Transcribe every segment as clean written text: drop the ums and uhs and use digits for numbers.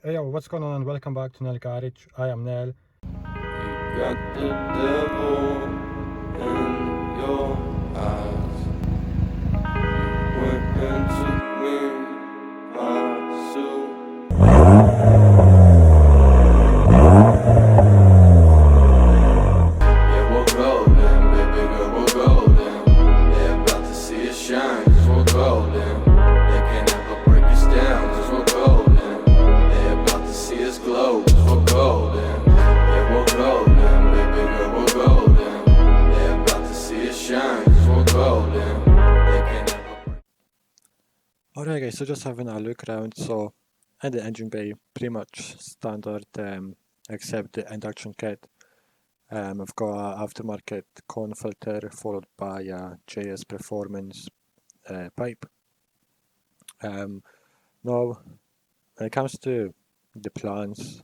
Hey yo, what's going on and welcome back to Nell Garage. I am Nell. You got the devil in your eyes. Went and took me my suit. Yeah, we're golden, baby girl, we're golden. They're about to see us shine, cause we're golden. They can't ever break us down, cause we're golden. They're about to see us glow, cause we're golden. Yeah, we're golden, baby girl, we're golden. They're about to see us shine, cause we're golden. They can't ever break. Alright guys, so just having a look around. So in the engine bay, pretty much standard, except the induction kit. I've got an aftermarket cone filter followed by a JS Performance pipe. Now, when it comes to the plans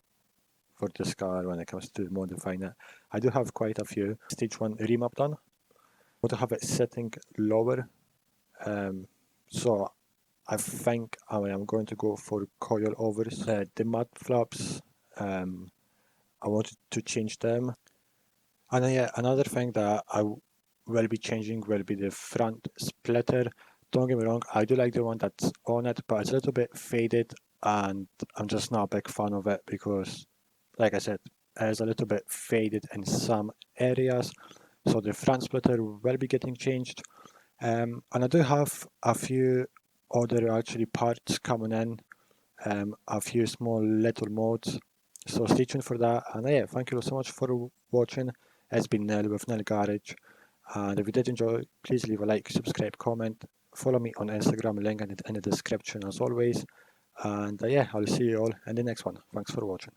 for this car, when it comes to modifying it, I do have quite a few. Stage 1 remap done. I want to have it sitting lower, so I think I am going to go for coil overs. The mud flaps, I wanted to change them. And yeah, another thing that I will be changing will be the front splitter. Don't get me wrong, I do like the one that's on it, but it's a little bit faded and I'm just not a big fan of it because, like I said, it's a little bit faded in some areas. So the front splitter will be getting changed. And I do have a few other actually parts coming in, a few small little mods. So stay tuned for that. And yeah, thank you so much for watching. It's been Nell with Nell Garage. And if you did enjoy, please leave a like, subscribe, comment. Follow me on Instagram, link in the description as always. And yeah, I'll see you all in the next one. Thanks for watching.